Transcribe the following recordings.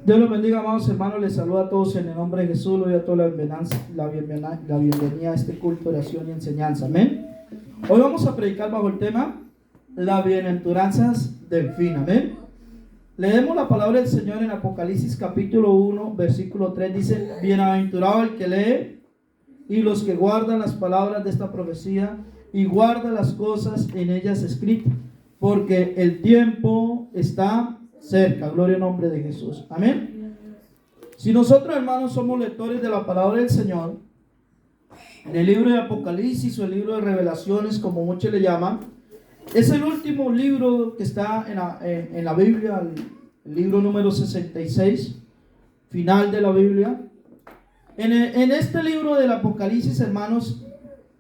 Dios los bendiga, amados hermanos. Les saluda a todos en el nombre de Jesús. Les doy a todos la bienvenida a este culto, oración y enseñanza. Amén. Hoy vamos a predicar bajo el tema las bienaventuranzas del fin. Amén. Leemos la palabra del Señor en Apocalipsis capítulo 1, versículo 3. Dice: bienaventurado el que lee y los que guardan las palabras de esta profecía y guardan las cosas en ellas escritas, porque el tiempo está cerca. Gloria al nombre de Jesús. Amén. Si nosotros, hermanos, somos lectores de la palabra del Señor, en el libro de Apocalipsis o el libro de Revelaciones, como muchos le llaman, es el último libro que está en la Biblia, el libro número 66, final de la Biblia. En este libro del Apocalipsis, hermanos,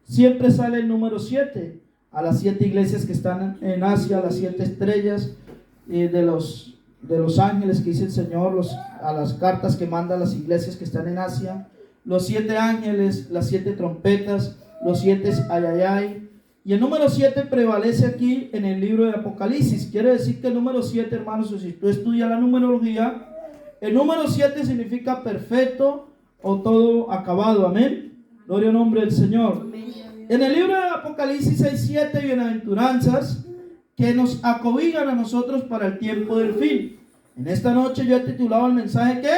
siempre sale el número 7, a las 7 iglesias que están en Asia, las 7 estrellas de los ángeles que dice el Señor, a las cartas que manda a las iglesias que están en Asia, los 7 ángeles, las 7 trompetas, los 7 ayayay. Y el número 7 prevalece aquí en el libro de Apocalipsis. Quiere decir que el número 7, hermanos, si tú estudias la numerología, el número 7 significa perfecto o todo acabado. Amén. Gloria al nombre del Señor. En el libro de Apocalipsis hay 7 bienaventuranzas que nos acobijan a nosotros para el tiempo del fin. En esta noche yo he titulado el mensaje que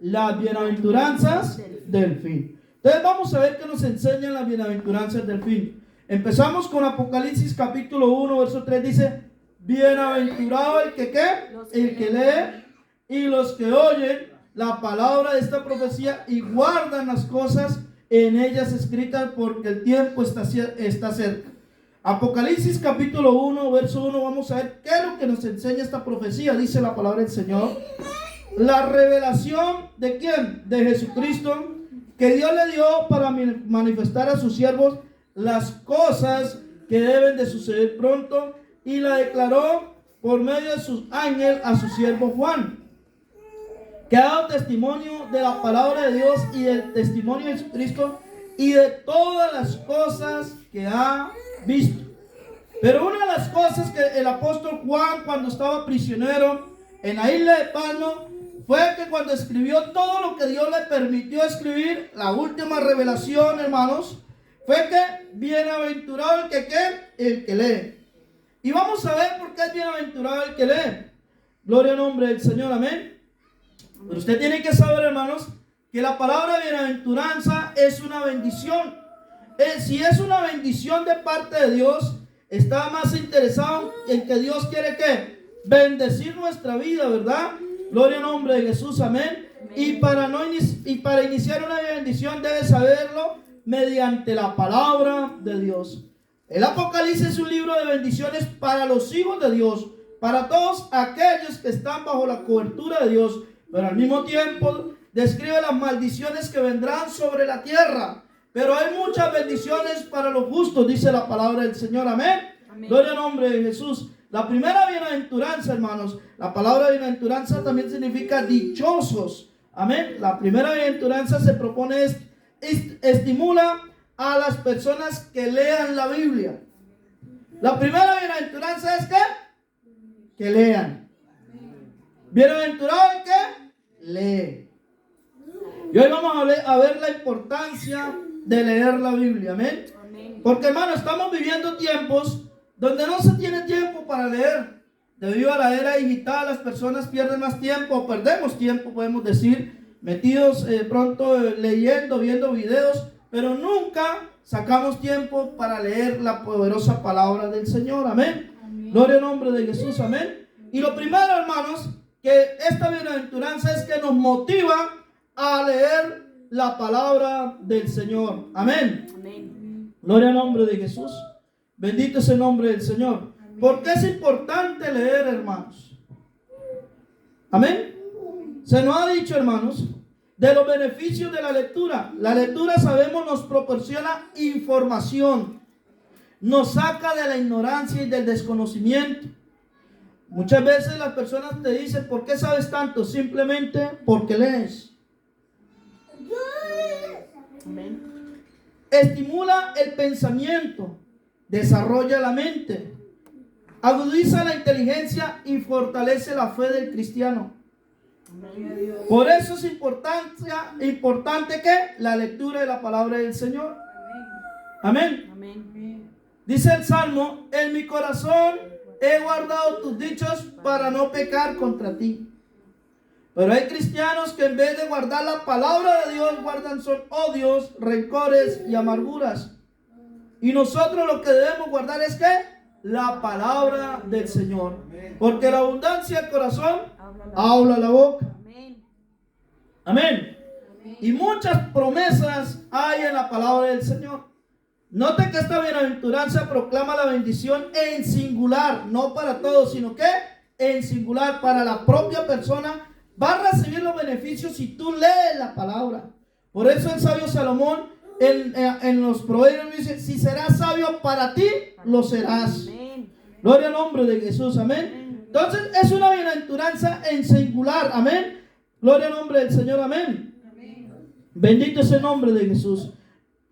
las bienaventuranzas del fin. Entonces vamos a ver qué nos enseñan las bienaventuranzas del fin. Empezamos con Apocalipsis capítulo 1, verso 3, dice: bienaventurado el que el que lee y los que oyen la palabra de esta profecía y guardan las cosas en ellas escritas, porque el tiempo está cerca. Apocalipsis capítulo 1, verso 1, vamos a ver qué es lo que nos enseña esta profecía. Dice la palabra del Señor: la revelación ¿de quién? De Jesucristo, que Dios le dio para manifestar a sus siervos las cosas que deben de suceder pronto, y la declaró por medio de sus ángeles a su siervo Juan, que ha dado testimonio de la palabra de Dios y del testimonio de Jesucristo y de todas las cosas que ha visto. Pero una de las cosas que el apóstol Juan, cuando estaba prisionero en la isla de Patmos, fue que cuando escribió todo lo que Dios le permitió escribir, la última revelación, hermanos, fue que bienaventurado el que lee. Y vamos a ver por qué es bienaventurado el que lee. Gloria al nombre del Señor. Amén. Pero usted tiene que saber, hermanos, que la palabra bienaventuranza es una bendición. Si es una bendición de parte de Dios, está más interesado en que Dios quiere que bendecir nuestra vida, ¿verdad? Gloria al nombre de Jesús. Amén. Y para iniciar una bendición debe saberlo mediante la palabra de Dios. El Apocalipsis es un libro de bendiciones para los hijos de Dios, para todos aquellos que están bajo la cobertura de Dios, pero al mismo tiempo describe las maldiciones que vendrán sobre la tierra. Pero hay muchas bendiciones para los justos, dice la palabra del Señor. Amén. Amén. Gloria al nombre de Jesús. La primera bienaventuranza, hermanos, la palabra bienaventuranza también significa dichosos. Amén. La primera bienaventuranza se propone estimula a las personas que lean la Biblia. La primera bienaventuranza es que lean. Bienaventurado el que lee. Y hoy vamos a ver la importancia de leer la Biblia. Amén. Porque, hermano, estamos viviendo tiempos donde no se tiene tiempo para leer. Debido a la era digital, las personas pierden más tiempo, o perdemos tiempo, podemos decir, metidos pronto leyendo, viendo videos, pero nunca sacamos tiempo para leer la poderosa palabra del Señor. Amén. Amén. Gloria al nombre de Jesús. Amén. Y lo primero, hermanos, que esta bienaventuranza es que nos motiva a leer la palabra del Señor. Amén. Amén. Gloria al nombre de Jesús. Bendito es el nombre del Señor. Amén. ¿Por qué es importante leer, hermanos? Amén. Se nos ha dicho, hermanos, de los beneficios de la lectura. La lectura, sabemos, nos proporciona información, nos saca de la ignorancia y del desconocimiento. Muchas veces las personas te dicen: ¿por qué sabes tanto? Simplemente porque lees. Amén. Estimula el pensamiento, desarrolla la mente, agudiza la inteligencia y fortalece la fe del cristiano. Por eso es importante que la lectura de la palabra del Señor. Amén. Dice el Salmo: en mi corazón he guardado tus dichos para no pecar contra ti. Pero hay cristianos que en vez de guardar la palabra de Dios, guardan son odios, rencores y amarguras. Y nosotros lo que debemos guardar es ¿qué? La palabra del Señor. Porque la abundancia del corazón habla la boca. Amén. Y muchas promesas hay en la palabra del Señor. Note que esta bienaventuranza proclama la bendición en singular, no para todos, sino que en singular, para la propia persona. Va a recibir los beneficios si tú lees la palabra. Por eso el sabio Salomón en los Proverbios dice: si serás sabio para ti, lo serás. Gloria al nombre de Jesús, amén. Entonces es una bienaventuranza en singular, amén. Gloria al nombre del Señor, amén. Bendito es el nombre de Jesús,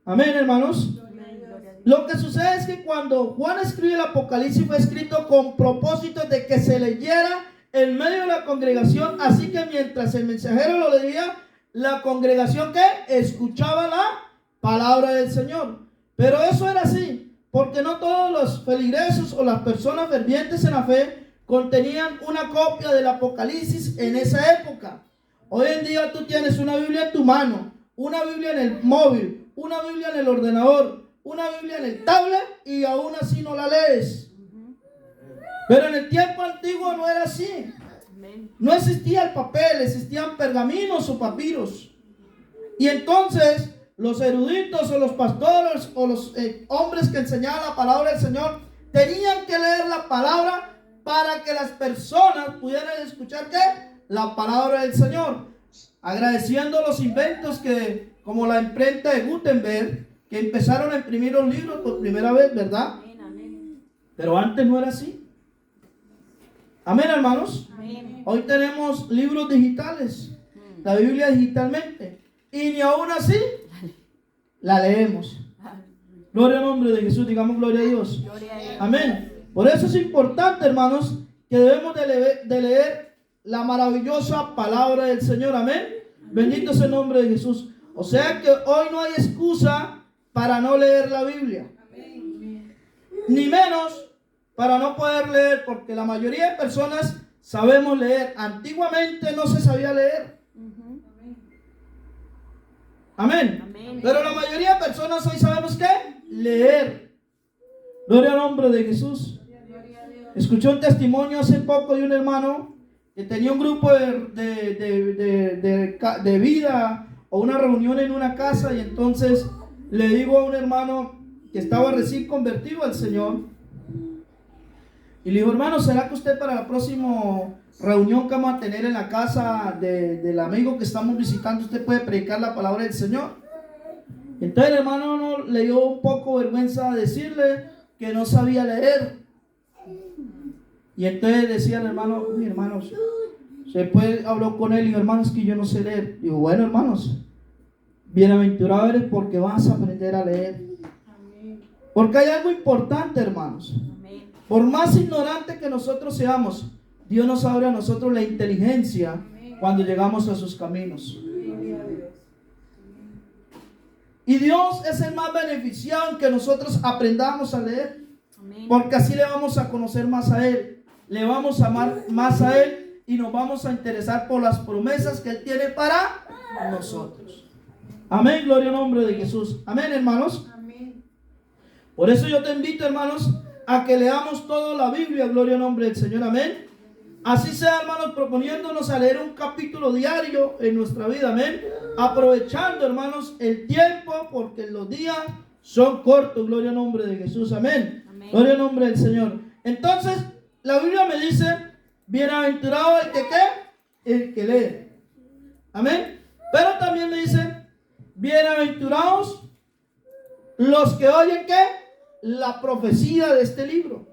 amén, hermanos. Lo que sucede es que cuando Juan escribe el Apocalipsis, fue escrito con propósito de que se leyera en medio de la congregación. Así que mientras el mensajero lo leía, la congregación que escuchaba la palabra del Señor. Pero eso era así, porque no todos los feligreses o las personas fervientes en la fe contenían una copia del Apocalipsis en esa época. Hoy en día tú tienes una Biblia en tu mano, una Biblia en el móvil, una Biblia en el ordenador, una Biblia en el tablet, y aún así no la lees. Pero en el tiempo antiguo no era así. No existía el papel, existían pergaminos o papiros. Y entonces los eruditos o los pastores o los hombres que enseñaban la palabra del Señor tenían que leer la palabra para que las personas pudieran escuchar ¿qué? La palabra del Señor. Agradeciendo los inventos que, como la imprenta de Gutenberg, que empezaron a imprimir los libros por primera vez, ¿verdad? Pero antes no era así. Amén, hermanos. Amén. Hoy tenemos libros digitales, la Biblia digitalmente, y ni aún así la leemos. Gloria al nombre de Jesús, digamos gloria a Dios. Amén. Por eso es importante, hermanos, que debemos de leer la maravillosa palabra del Señor. Amén. Bendito sea el nombre de Jesús. O sea que hoy no hay excusa para no leer la Biblia, ni menos para no poder leer, porque la mayoría de personas sabemos leer. Antiguamente no se sabía leer. Amén. Amén. Pero la mayoría de personas hoy sabemos ¿qué? Leer. Gloria al nombre de Jesús. Escuché un testimonio hace poco de un hermano que tenía un grupo de vida o una reunión en una casa, y entonces le digo a un hermano que estaba recién convertido al Señor, y le digo: hermano, ¿será que usted para la próxima reunión que vamos a tener en la casa del amigo que estamos visitando, usted puede predicar la palabra del Señor? Entonces el hermano no, le dio un poco vergüenza decirle que no sabía leer. Y entonces decía el hermano: mi hermanos, después habló con él y dijo: hermanos, que yo no sé leer. Digo: bueno, hermanos, bienaventurado eres porque vas a aprender a leer. Porque hay algo importante, hermanos. Por más ignorante que nosotros seamos, Dios nos abre a nosotros la inteligencia cuando llegamos a sus caminos. Y Dios es el más beneficiado en que nosotros aprendamos a leer, porque así le vamos a conocer más a Él, le vamos a amar más a Él, y nos vamos a interesar por las promesas que Él tiene para nosotros. Amén, gloria al nombre de Jesús. Amén, hermanos. Por eso yo te invito, hermanos, a que leamos toda la Biblia. Gloria al nombre del Señor, amén. Así sea, hermanos, proponiéndonos a leer un capítulo diario en nuestra vida, amén. Aprovechando, hermanos, el tiempo, porque los días son cortos. Gloria al nombre de Jesús, amén. Gloria al nombre del Señor. Entonces, la Biblia me dice: bienaventurado el que ¿qué? El que lee. Amén. Pero también me dice: bienaventurados los que oyen ¿qué? La profecía de este libro.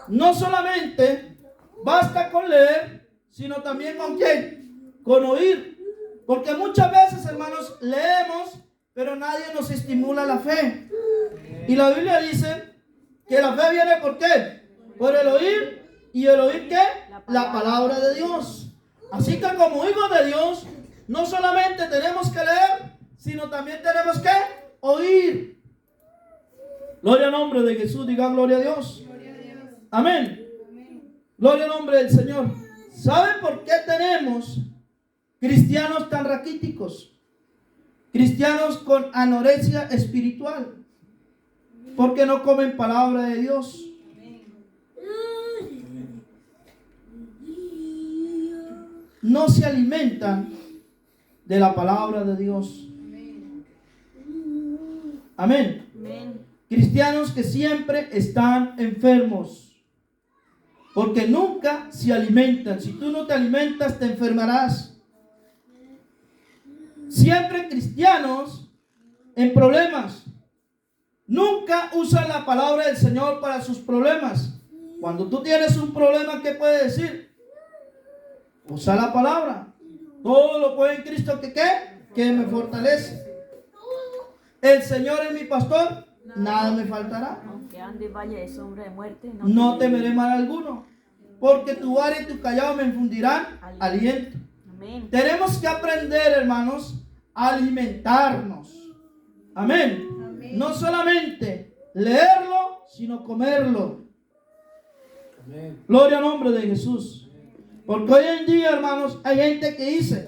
No solamente basta con leer, sino también ¿con quién? Con oír. Porque muchas veces, hermanos, leemos, pero nadie nos estimula la fe. Y la Biblia dice que la fe viene ¿por qué? Por el oír. ¿Y el oír qué? La palabra de Dios. Así que como hijos de Dios, no solamente tenemos que leer, sino también tenemos que oír. Gloria al nombre de Jesús, diga gloria a Dios. Amén. Gloria al nombre del Señor. ¿Saben por qué tenemos cristianos tan raquíticos? Cristianos con anorexia espiritual. Porque no comen palabra de Dios. No se alimentan de la palabra de Dios. Amén. Cristianos que siempre están enfermos. Porque nunca se alimentan. Si tú no te alimentas, te enfermarás. Siempre cristianos en problemas. Nunca usan la palabra del Señor para sus problemas. Cuando tú tienes un problema, ¿qué puedes decir? Usa la palabra. Todo lo puede en Cristo que me fortalece. El Señor es mi pastor, nada me faltará. Aunque ande valle de sombra de muerte, no temeré mal alguno, porque tu vara y tu callado me infundirán aliento. Amén. Tenemos que aprender, hermanos, a alimentarnos. Amén. Amén. No solamente leerlo, sino comerlo. Amén. Gloria al nombre de Jesús. Porque hoy en día, hermanos, hay gente que dice: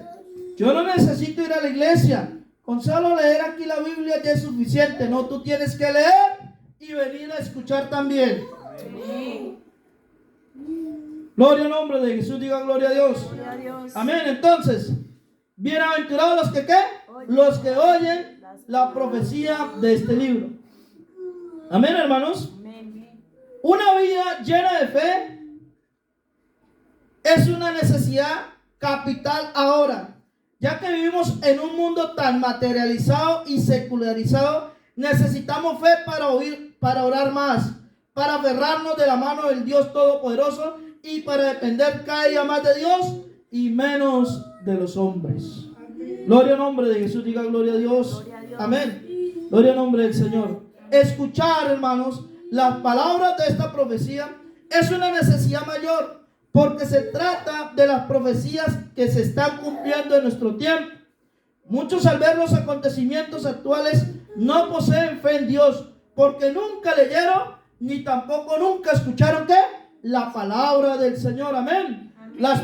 yo no necesito ir a la iglesia, con solo leer aquí la Biblia ya es suficiente. No, tú tienes que leer y venir a escuchar también. Amén. Gloria al nombre de Jesús, diga gloria a Dios. Gloria a Dios. Amén. Entonces, bienaventurados los que ¿qué? Los que oyen la profecía de este libro. Amén, hermanos. Amén. Una vida llena de fe es una necesidad capital ahora, ya que vivimos en un mundo tan materializado y secularizado. Necesitamos fe para orar más, para aferrarnos de la mano del Dios Todopoderoso y para depender cada día más de Dios y menos de los hombres. Gloria al nombre de Jesús, diga gloria a Dios. Gloria a Dios. Amén. Gloria al nombre del Señor. Escuchar, hermanos, las palabras de esta profecía es una necesidad mayor, porque se trata de las profecías que se están cumpliendo en nuestro tiempo. Muchos, al ver los acontecimientos actuales, no poseen fe en Dios, porque nunca leyeron ni tampoco nunca escucharon ¿qué? La palabra del Señor. Amén. Las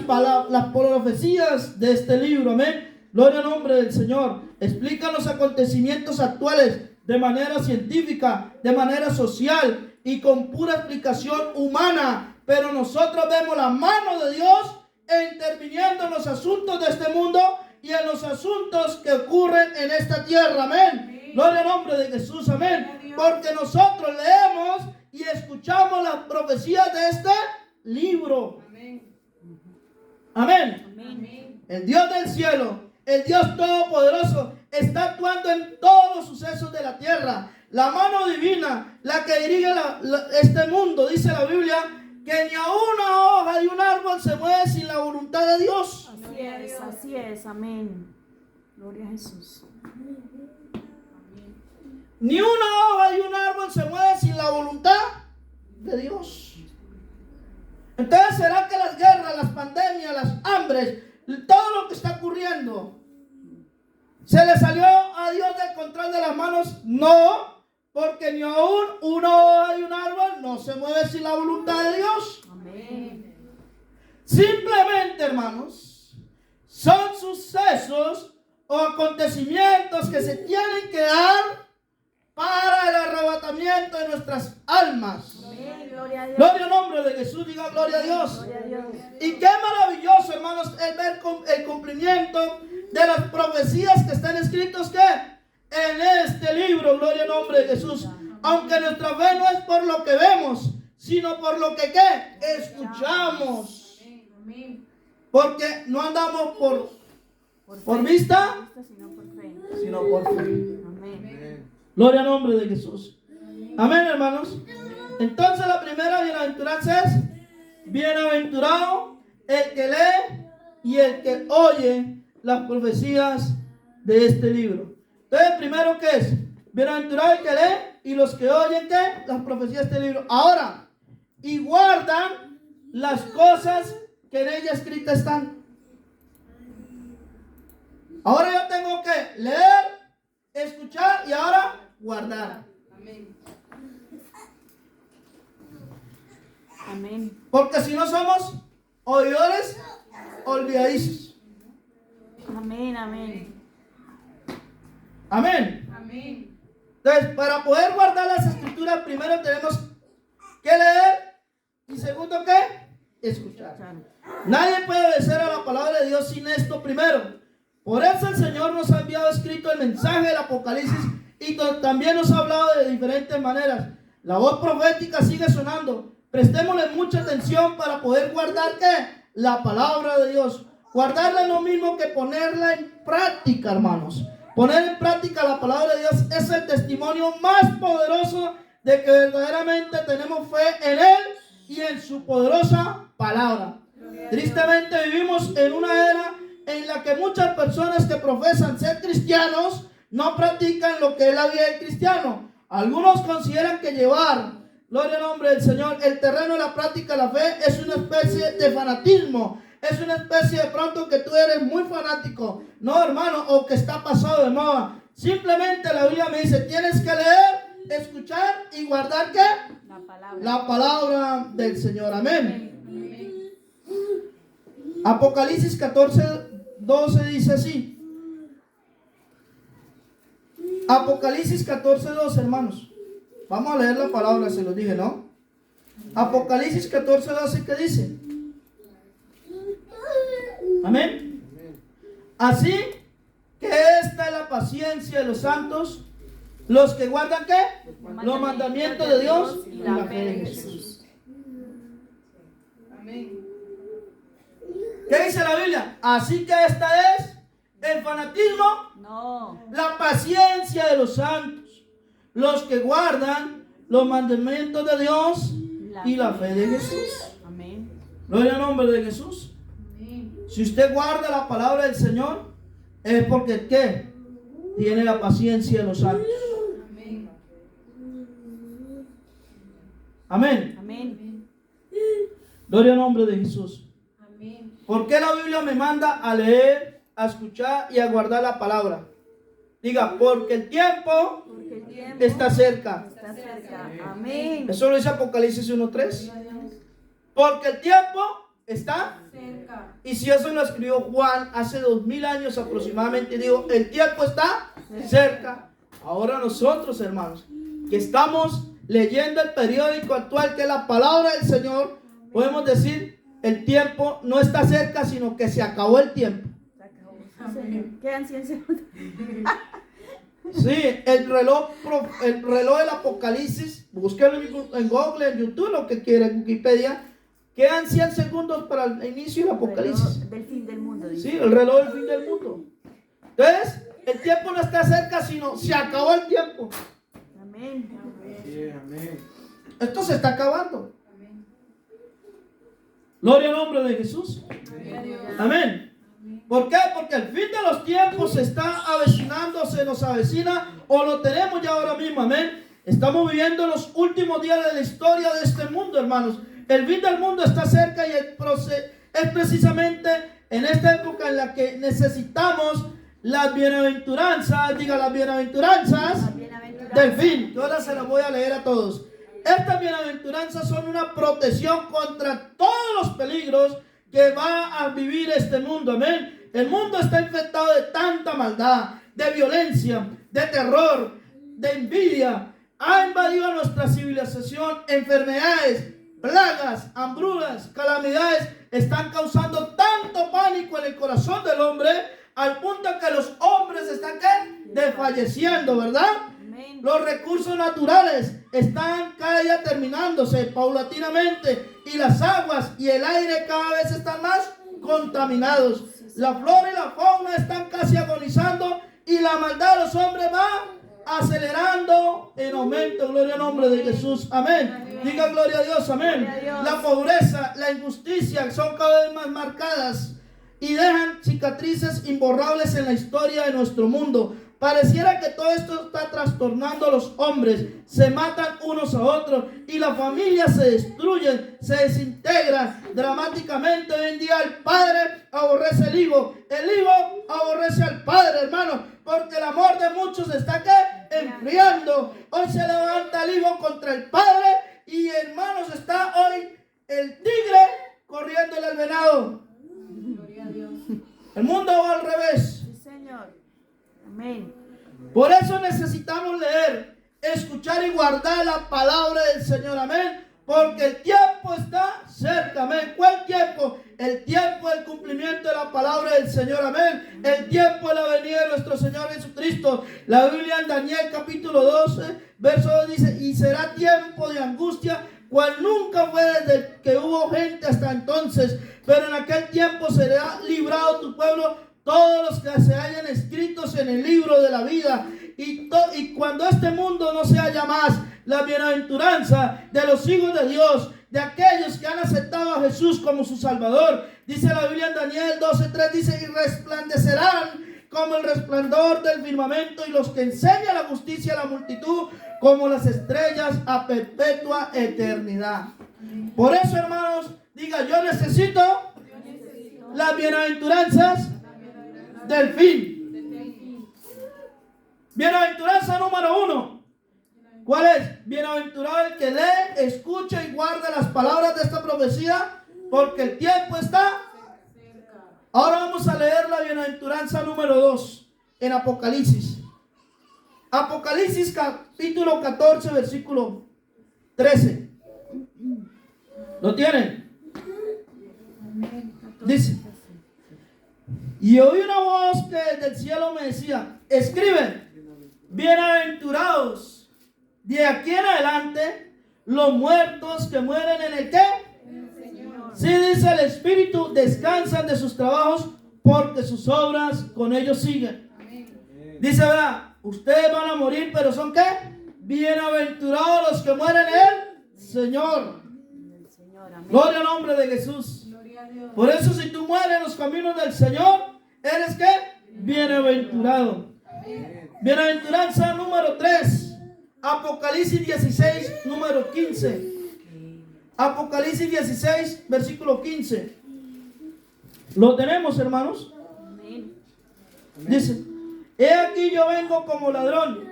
profecías de este libro. Amén. Gloria al nombre del Señor. Explican los acontecimientos actuales de manera científica, de manera social y con pura explicación humana. Pero nosotros vemos la mano de Dios interviniendo en los asuntos de este mundo y en los asuntos que ocurren en esta tierra. Amén. Gloria al nombre de Jesús. Amén. Porque nosotros leemos y escuchamos las profecías de este libro. Amén. El Dios del cielo, el Dios todopoderoso, está actuando en todos los sucesos de la tierra. La mano divina, la que dirige este mundo, dice la Biblia, que ni a una hoja de un árbol se mueve sin la voluntad de Dios. Así es, amén. Gloria a Jesús. Ni una hoja de un árbol se mueve sin la voluntad de Dios. Entonces, ¿será que las guerras, las pandemias, las hambres, todo lo que está ocurriendo, se le salió a Dios del control de las manos? No. Porque ni aún una hoja de un árbol no se mueve sin la voluntad de Dios. Amén. Simplemente, hermanos, son sucesos o acontecimientos que se tienen que dar para el arrebatamiento de nuestras almas. Amén. Gloria a Dios. Gloria al nombre de Jesús, diga gloria a Dios. Gloria a Dios. Y qué maravilloso, hermanos, el ver el cumplimiento de las profecías que están escritas en este libro. Gloria al nombre de Jesús. Aunque nuestra fe no es por lo que vemos, sino por lo que escuchamos. Porque no andamos por vista, sino por fe. Amén. Gloria al nombre de Jesús. Amén, hermanos. Entonces la primera bienaventuranza es: bienaventurado el que lee y el que oye las profecías de este libro. Entonces, primero, ¿qué es? Bienaventurado el que lee y los que oyen ¿qué? Las profecías de este libro. Ahora, y guardan las cosas que en ella escritas están. Ahora yo tengo que leer, escuchar y ahora guardar. Amén. Porque si no somos oidores olvidadizos. Amén, amén. Amén. Amén. Entonces, para poder guardar las escrituras, primero tenemos que leer y segundo, ¿qué? Escuchar. Nadie puede obedecer a la palabra de Dios sin esto primero. Por eso el Señor nos ha enviado escrito el mensaje del Apocalipsis y también nos ha hablado de diferentes maneras. La voz profética sigue sonando. Prestémosle mucha atención para poder guardar ¿qué? La palabra de Dios. Guardarla es lo mismo que ponerla en práctica, hermanos. Poner en práctica la palabra de Dios es el testimonio más poderoso de que verdaderamente tenemos fe en Él y en su poderosa palabra. Tristemente vivimos en una era en la que muchas personas que profesan ser cristianos no practican lo que es la vida del cristiano. Algunos consideran que llevar, gloria al nombre del Señor, el terreno de la práctica de la fe es una especie de fanatismo. Es una especie de pronto que tú eres muy fanático. No, hermano, o que está pasado de moda. Simplemente la Biblia me dice, tienes que leer, escuchar y guardar ¿qué? La palabra del Señor. Amén. Apocalipsis 14:12 dice así. Apocalipsis 14:12, hermanos. Vamos a leer la palabra, se los dije, ¿no? Apocalipsis 14:12, ¿qué dice? Amén. Así que esta es la paciencia de los santos, los que guardan ¿qué? Los mandamientos de Dios y la fe de Jesús. Amén. ¿Qué dice la Biblia? Así que esta es el fanatismo, No. la paciencia de los santos, los que guardan los mandamientos de Dios y la fe de Jesús. Amén. Gloria al nombre de Jesús. Si usted guarda la palabra del Señor, es porque ¿qué? Tiene la paciencia de los santos. Amén. Amén. Amén. Gloria al nombre de Jesús. Amén. ¿Por qué la Biblia me manda a leer, a escuchar y a guardar la palabra? Diga, porque el tiempo Porque el tiempo está cerca. está cerca. Amén. Eso lo dice Apocalipsis 1:3. Porque el tiempo está. Cerca. Y si eso lo escribió Juan hace 2000 años aproximadamente, digo, el tiempo está cerca. Ahora nosotros, hermanos, que estamos leyendo el periódico actual, que es la palabra del Señor, podemos decir, el tiempo no está cerca, sino que se acabó el tiempo. Señor. Quedan 100 segundos. Sí, el reloj del Apocalipsis, búsquelo en Google, en YouTube, lo que quiera, en Wikipedia. Quedan 100 segundos para el inicio del Apocalipsis. Del fin del mundo. Dice. Sí, el reloj del fin del mundo. Entonces, el tiempo no está cerca, sino se acabó el tiempo. Amén. Esto se está acabando. Gloria al nombre de Jesús. Amén. ¿Por qué? Porque el fin de los tiempos se está avecinando, se nos avecina o lo tenemos ya ahora mismo. Amén. Estamos viviendo los últimos días de la historia de este mundo, hermanos. El fin del mundo está cerca y es precisamente en esta época en la que necesitamos las bienaventuranzas, diga las bienaventuranzas del fin. Yo ahora se las voy a leer a todos. Estas bienaventuranzas son una protección contra todos los peligros que va a vivir este mundo. Amén. El mundo está infectado de tanta maldad, de violencia, de terror, de envidia. Ha invadido nuestra civilización. Enfermedades, plagas, hambrunas, calamidades están causando tanto pánico en el corazón del hombre al punto que los hombres están ¿qué? Desfalleciendo, ¿verdad? Amén. Los recursos naturales están cada día terminándose paulatinamente y las aguas y el aire cada vez están más contaminados. La flora y la fauna están casi agonizando y la maldad de los hombres va acelerando en aumento. Gloria al nombre de Jesús. Amén. Diga gloria a Dios. Amén. Gloria a Dios. La pobreza, la injusticia son cada vez más marcadas y dejan cicatrices imborrables en la historia de nuestro mundo. Pareciera que todo esto está trastornando a los hombres. Se matan unos a otros y las familias se destruyen, se desintegran dramáticamente. Hoy en día el padre aborrece al hijo, el hijo aborrece al padre, hermano, porque el amor de muchos se está ¿qué? Enfriando. Hoy se levanta el hijo contra el padre y, hermanos, está hoy el tigre corriéndole al venado. Gloria a Dios. El mundo va al revés. Sí, Señor. Amén. Por eso necesitamos leer, escuchar y guardar la palabra del Señor. Amén. Porque el tiempo está cerca. Amén. ¿Cuál tiempo? El tiempo del cumplimiento de la palabra del Señor. Amén. El tiempo de la venida de nuestro Señor Jesucristo. La Biblia en Daniel capítulo 12, verso 2 dice: y será tiempo de angustia, cual nunca fue desde que hubo gente hasta entonces. Pero en aquel tiempo será librado tu pueblo, todos los que se hayan escritos en el libro de la vida. Y cuando este mundo no se haya más, la bienaventuranza de los hijos de Dios, de aquellos que han aceptado a Jesús como su Salvador. Dice la Biblia en Daniel 12:3, dice: y resplandecerán como el resplandor del firmamento, y los que enseñan la justicia a la multitud como las estrellas a perpetua eternidad. Por eso, hermanos, diga: yo necesito las bienaventuranzas del fin. Bienaventuranza número 1. ¿Cuál es? Bienaventurado el que lee, escucha y guarda las palabras de esta profecía, porque el tiempo está. Ahora vamos a leer la bienaventuranza número 2 en Apocalipsis. Apocalipsis capítulo 14, versículo 13. ¿Lo tienen? Dice: y oí una voz que desde el cielo me decía: escribe, bienaventurados de aquí en adelante los muertos que mueren en el ¿qué? Sí, dice el Espíritu, descansan de sus trabajos, porque sus obras con ellos siguen. Dice, ¿verdad? Ustedes van a morir, pero ¿son qué? Bienaventurados los que mueren en el Señor. Gloria al nombre de Jesús. Por eso, si tú mueres en los caminos del Señor, ¿eres qué? Bienaventurado. Bienaventuranza número 3. Apocalipsis 16, número 15. Apocalipsis 16, versículo 15. ¿Lo tenemos, hermanos? Dice: he aquí yo vengo como ladrón.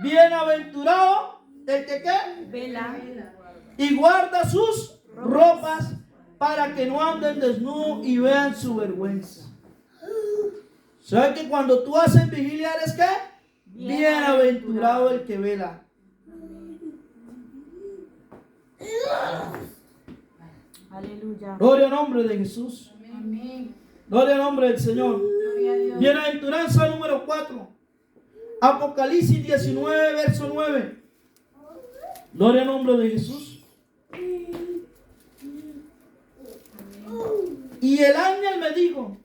Bienaventurado el que ¿qué? Vela. Y guarda sus ropas, para que no anden desnudos y vean su vergüenza. ¿Sabes que cuando tú haces vigilia eres qué? Bienaventurado el que vela. Aleluya. Gloria al nombre de Jesús. Amén. Gloria al nombre del Señor. Gloria a Dios. Bienaventuranza número 4. Apocalipsis 19, verso 9. Gloria al nombre de Jesús. Y el ángel me dijo: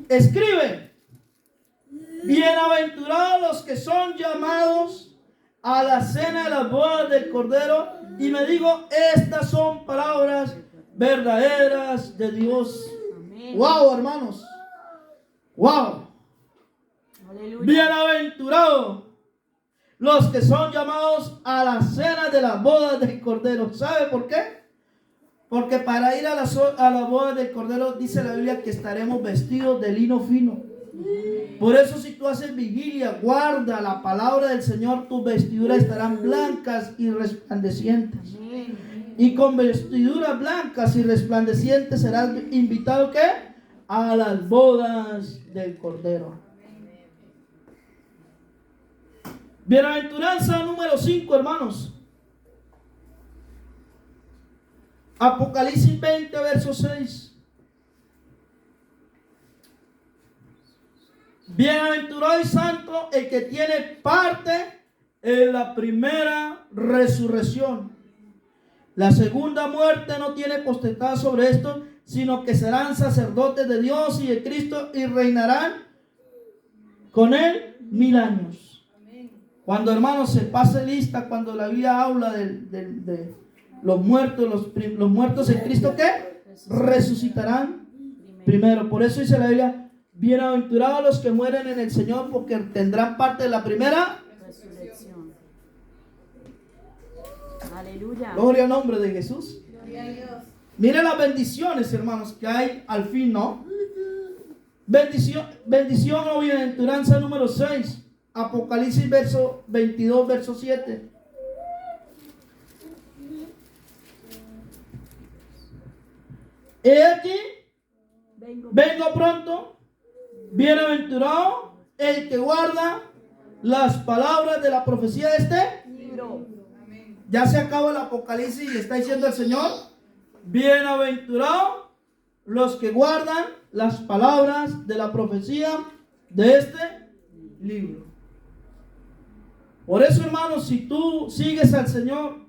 escribe, bienaventurados los que son llamados a la cena de las bodas del Cordero. Y me dijo: estas son palabras verdaderas de Dios. Amén. Wow, hermanos. Wow. Aleluya. Bienaventurados los que son llamados a la cena de las bodas del Cordero. ¿Sabe por qué? Porque para ir a la boda del Cordero, dice la Biblia, que estaremos vestidos de lino fino. Por eso, si tú haces vigilia, guarda la palabra del Señor, tus vestiduras estarán blancas y resplandecientes. Amén. Y con vestiduras blancas y resplandecientes serás invitado ¿qué? A las bodas del Cordero. Bienaventuranza número 5, hermanos. Apocalipsis 20, verso 6. Bienaventurado y santo el que tiene parte en la primera resurrección. La segunda muerte no tiene potestad sobre esto, sino que serán sacerdotes de Dios y de Cristo y reinarán con él 1000 años. Cuando, hermanos, se pase lista, cuando la Biblia habla de los muertos, los muertos en Cristo, ¿qué? Resucitarán primero. Por eso dice la Biblia: Bienaventurados los que mueren en el Señor, porque tendrán parte de la primera resurrección. Aleluya. gloria al nombre de Jesús. Gloria a Dios. Mire las bendiciones, hermanos, que hay al fin, ¿no? Bendición o bienaventuranza número 6. Apocalipsis verso 22, verso 7. He aquí, vengo pronto, bienaventurado el que guarda las palabras de la profecía de este. Libro. Ya se acaba el Apocalipsis y le está diciendo el Señor, bienaventurados los que guardan las palabras de la profecía de este libro. Por eso, hermanos, si tú sigues al Señor,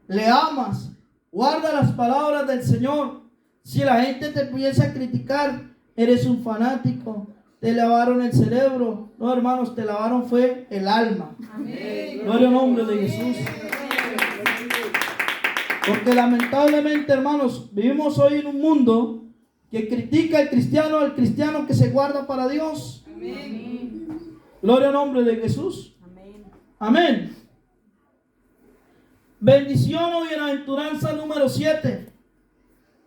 le amas, guarda las palabras del Señor. Si la gente te empieza a criticar, eres un fanático, te lavaron el cerebro. No, hermanos, te lavaron fue el alma. Amén. Gloria al nombre de Jesús. Porque lamentablemente, hermanos, vivimos hoy en un mundo que critica al cristiano que se guarda para Dios. Amén. Gloria al nombre de Jesús. Amén. Amén. Bendición o bienaventuranza número 7.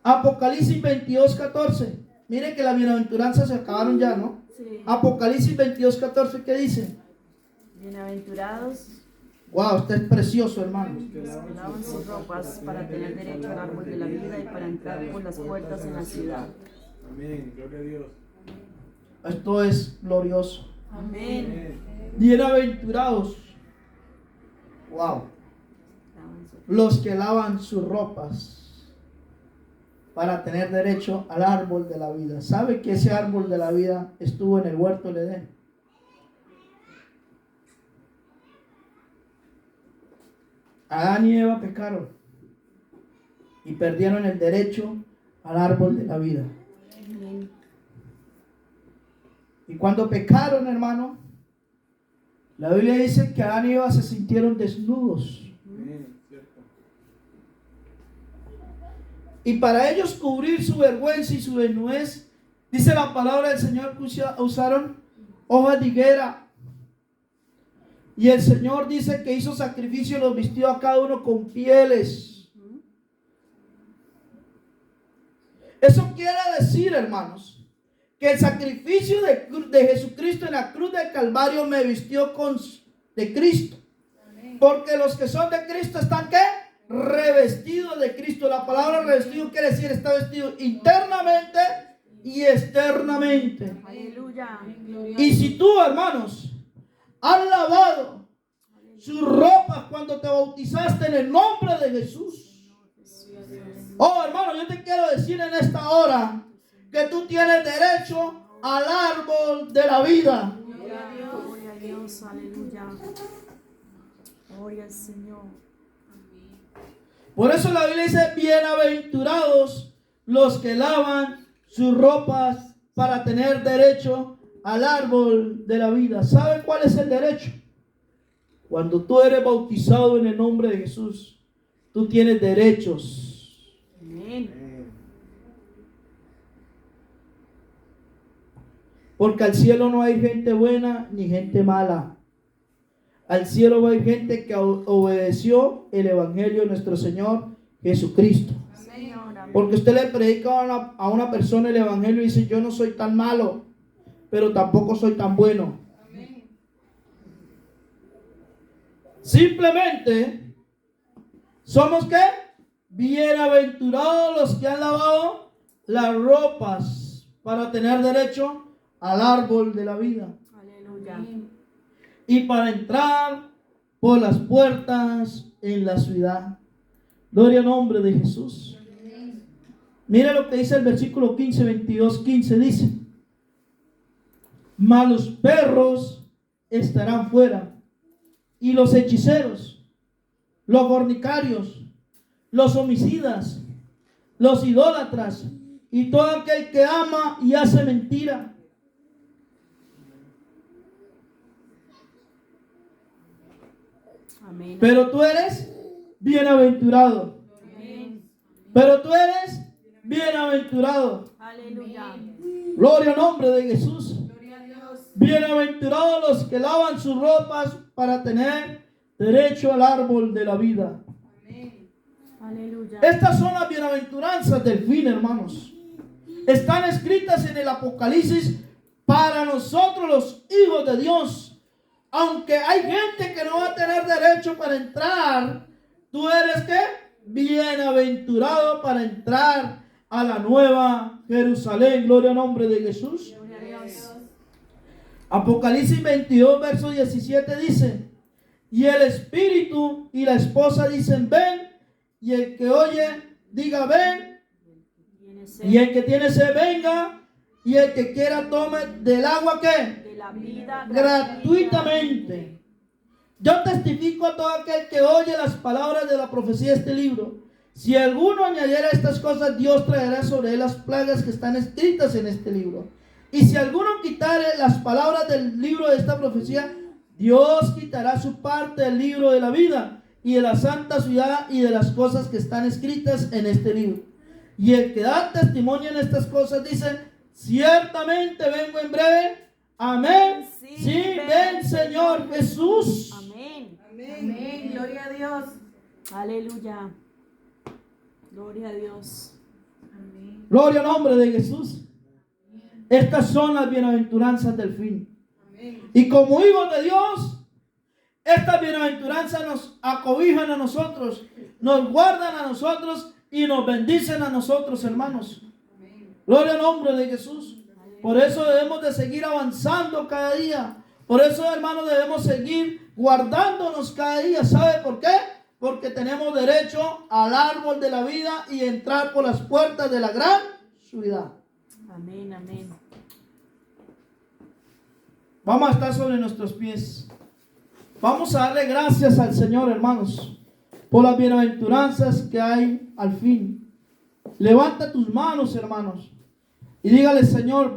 Apocalipsis 22, 14. Miren que las bienaventuranzas se acabaron ya, ¿no? Sí. Apocalipsis 22, 14, ¿qué dice? Bienaventurados Wow, este es precioso, hermano. los que lavan sus ropas para tener derecho al árbol de la vida y para entrar por las puertas en la ciudad. Amén, gloria a Dios. Esto es glorioso. Amén. Bienaventurados. Wow. Lavan sus- Los que lavan sus ropas para tener derecho al árbol de la vida. ¿Sabe que ese árbol de la vida estuvo en el huerto del Edén? Adán y Eva pecaron y perdieron el derecho al árbol de la vida. Amén. Y cuando pecaron, hermano, la Biblia dice que Adán y Eva se sintieron desnudos. Amén, cierto. Y para ellos cubrir su vergüenza y su desnudez, dice la palabra del Señor que usaron hojas de higuera. Y el Señor dice que hizo sacrificio y los vistió a cada uno con pieles. Eso quiere decir, hermanos, que el sacrificio de Jesucristo en la cruz del Calvario me vistió de Cristo. Porque los que son de Cristo están ¿qué? Revestidos de Cristo. La palabra revestido quiere decir está vestido internamente y externamente. Aleluya. Y si tú, hermanos, has lavado sus ropas cuando te bautizaste en el nombre de Jesús. Oh, hermano, yo te quiero decir en esta hora que tú tienes derecho al árbol de la vida. Gloria a Dios. Aleluya. Gloria al Señor. Por eso la Biblia dice, bienaventurados los que lavan sus ropas para tener derecho al árbol de la vida. ¿Sabe cuál es el derecho? Cuando tú eres bautizado en el nombre de Jesús, tú tienes derechos. Amén. Amén. Porque al cielo no hay gente buena ni gente mala. Al cielo va a ir gente que obedeció el evangelio de nuestro Señor Jesucristo. Señor, amén. Porque usted le predica a una persona el evangelio y dice, yo no soy tan malo, pero tampoco soy tan bueno. Simplemente somos ¿qué? Bienaventurados los que han lavado las ropas para tener derecho al árbol de la vida Aleluya. y para entrar por las puertas en la ciudad. Gloria al nombre de Jesús. Mira lo que dice el versículo 15, 22, 15. Dice, mas los perros estarán fuera, y los hechiceros, los fornicarios, los homicidas, los idólatras, y todo aquel que ama y hace mentira. Amén. Pero tú eres bienaventurado. Amén. Pero tú eres bienaventurado. Aleluya. Gloria al nombre de Jesús. Gloria a Dios. Bienaventurados los que lavan sus ropas para tener derecho al árbol de la vida. Amén. Aleluya. Estas son las bienaventuranzas del fin, hermanos. Están escritas en el Apocalipsis para nosotros los hijos de Dios. Aunque hay gente que no va a tener derecho para entrar, tú eres ¿qué? Bienaventurado para entrar a la nueva Jerusalén. Gloria al nombre de Jesús. Gloria a Dios. Apocalipsis 22, verso 17 dice: y el espíritu y la esposa dicen ven, y el que oye diga ven, y el que tiene sed venga, y el que quiera tome del agua ¿qué? De la vida Gratuitamente. Yo testifico a todo aquel que oye las palabras de la profecía de este libro. Si alguno añadiera estas cosas, Dios traerá sobre él las plagas que están escritas en este libro. Y si alguno quitare las palabras del libro de esta profecía, Dios quitará su parte del libro de la vida y de la santa ciudad y de las cosas que están escritas en este libro. Y el que da testimonio en estas cosas dice: ciertamente vengo en breve. Amén. Sí, ven Señor Jesús. Amén. Amén. Gloria a Dios. Aleluya. Gloria a Dios. Amén. Gloria al nombre de Jesús. Estas son las bienaventuranzas del fin. Amén. Y como hijos de Dios, estas bienaventuranzas nos acobijan a nosotros, nos guardan a nosotros y nos bendicen a nosotros, hermanos. Gloria al nombre de Jesús. Por eso debemos de seguir avanzando cada día. Por eso, hermanos, debemos seguir guardándonos cada día. ¿Sabe por qué? Porque tenemos derecho al árbol de la vida y entrar por las puertas de la gran ciudad. Amén, amén. Vamos a estar sobre nuestros pies. Vamos a darle gracias al Señor, hermanos, por las bienaventuranzas que hay al fin. Levanta tus manos, hermanos, y dígale: Señor,